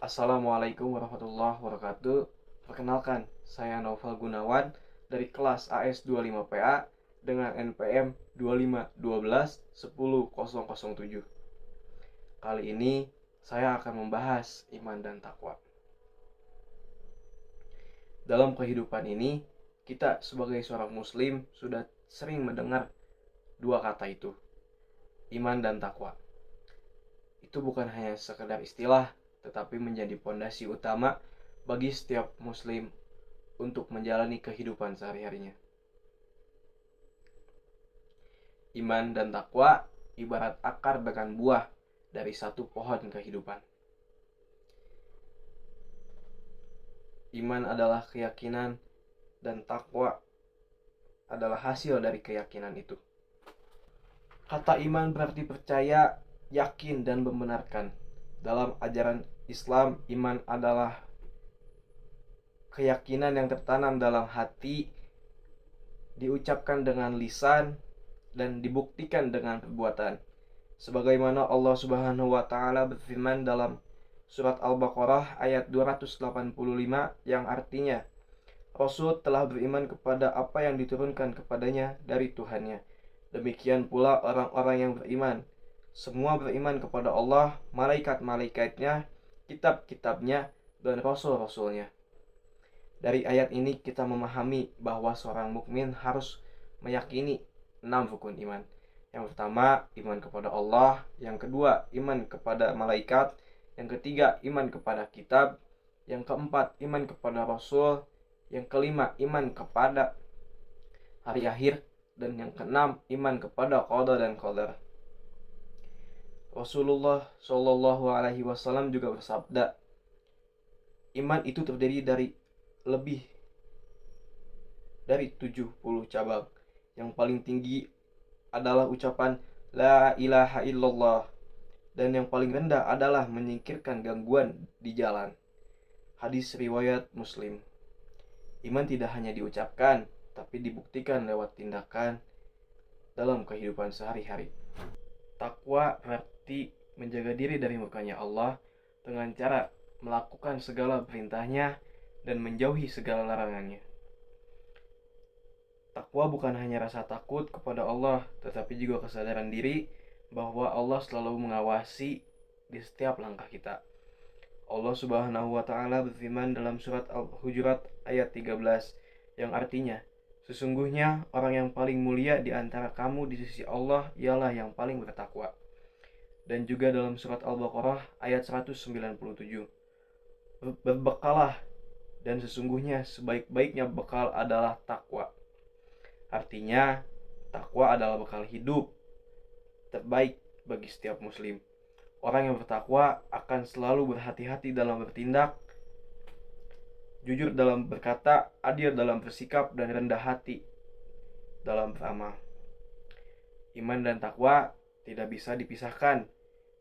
Assalamualaikum warahmatullahi wabarakatuh. Perkenalkan, saya Novel Gunawan dari kelas AS 25PA dengan NPM 2512110007. Kali ini saya akan membahas iman dan takwa. Dalam kehidupan ini, kita sebagai seorang muslim sudah sering mendengar dua kata itu, iman dan takwa. Itu bukan hanya sekedar istilah, tetapi menjadi pondasi utama bagi setiap muslim untuk menjalani kehidupan sehari-harinya. Iman dan takwa ibarat akar dengan buah dari satu pohon kehidupan. Iman adalah keyakinan dan takwa adalah hasil dari keyakinan itu. Kata iman berarti percaya, yakin, dan membenarkan. Dalam ajaran Islam, iman adalah keyakinan yang tertanam dalam hati, diucapkan dengan lisan, dan dibuktikan dengan perbuatan. Sebagaimana Allah Subhanahu wa taala berfirman dalam surat Al-Baqarah ayat 285 yang artinya, Rasul telah beriman kepada apa yang diturunkan kepadanya dari Tuhannya. Demikian pula orang-orang yang beriman. Semua beriman kepada Allah, malaikat-malaikatnya, kitab-kitabnya, dan rasul-rasulnya. Dari ayat ini kita memahami bahwa seorang mukmin harus meyakini 6 rukun iman. Yang pertama, iman kepada Allah. Yang kedua, iman kepada malaikat. Yang ketiga, iman kepada kitab. Yang keempat, iman kepada rasul. Yang kelima, iman kepada hari akhir. Dan yang keenam, iman kepada qada dan qadar. Rasulullah Shallallahu Alaihi Wasallam juga bersabda, iman itu terdiri dari lebih dari 70 cabang. Yang paling tinggi adalah ucapan La ilaha illallah, dan yang paling rendah adalah menyingkirkan gangguan di jalan. Hadis riwayat Muslim. Iman tidak hanya diucapkan, tapi dibuktikan lewat tindakan dalam kehidupan sehari-hari. Takwa berarti menjaga diri dari murkanya Allah dengan cara melakukan segala perintahnya dan menjauhi segala larangannya. Takwa bukan hanya rasa takut kepada Allah, tetapi juga kesadaran diri bahwa Allah selalu mengawasi di setiap langkah kita. Allah Subhanahu wa taala berfirman dalam surat Al-Hujurat ayat 13 yang artinya, sesungguhnya orang yang paling mulia di antara kamu di sisi Allah ialah yang paling bertakwa. Dan juga dalam surat Al-Baqarah ayat 197. Berbekalah, dan sesungguhnya sebaik-baiknya bekal adalah takwa. Artinya, takwa adalah bekal hidup terbaik bagi setiap muslim. Orang yang bertakwa akan selalu berhati-hati dalam bertindak, jujur dalam berkata, adil dalam bersikap, dan rendah hati dalam beramal. Iman dan takwa tidak bisa dipisahkan.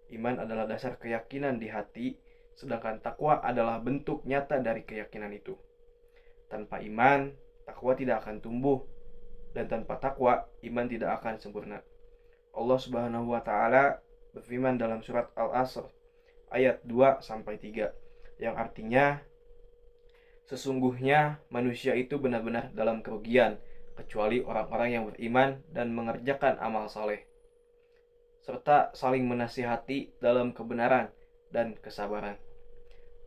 Iman adalah dasar keyakinan di hati, sedangkan takwa adalah bentuk nyata dari keyakinan itu. Tanpa iman, takwa tidak akan tumbuh, dan tanpa takwa, iman tidak akan sempurna. Allah Subhanahu wa taala berfirman dalam surat Al-Asr ayat 2-3 yang artinya, sesungguhnya manusia itu benar-benar dalam kerugian kecuali orang-orang yang beriman dan mengerjakan amal saleh, serta saling menasihati dalam kebenaran dan kesabaran.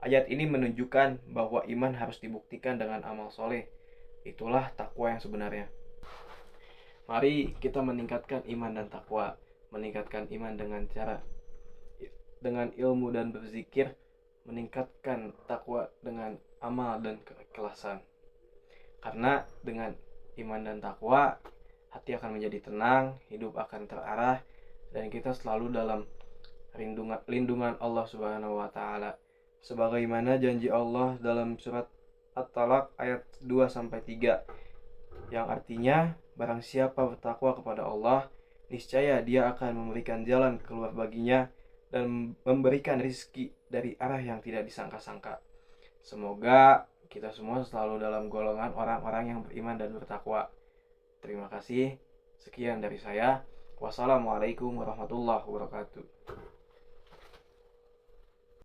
Ayat ini menunjukkan bahwa iman harus dibuktikan dengan amal soleh. Itulah takwa yang sebenarnya. Mari kita meningkatkan iman dan takwa. Meningkatkan iman dengan ilmu dan berzikir. Meningkatkan takwa dengan amal dan keikhlasan. Karena dengan iman dan takwa, hati akan menjadi tenang, hidup akan terarah, dan kita selalu dalam lindungan Allah Subhanahu wa taala. Sebagaimana janji Allah dalam surat At-Talaq ayat 2-3 yang artinya, barang siapa bertakwa kepada Allah, niscaya dia akan memberikan jalan keluar baginya dan memberikan rizki dari arah yang tidak disangka-sangka. Semoga kita semua selalu dalam golongan orang-orang yang beriman dan bertakwa. Terima kasih. Sekian dari saya. Wassalamualaikum warahmatullahi wabarakatuh.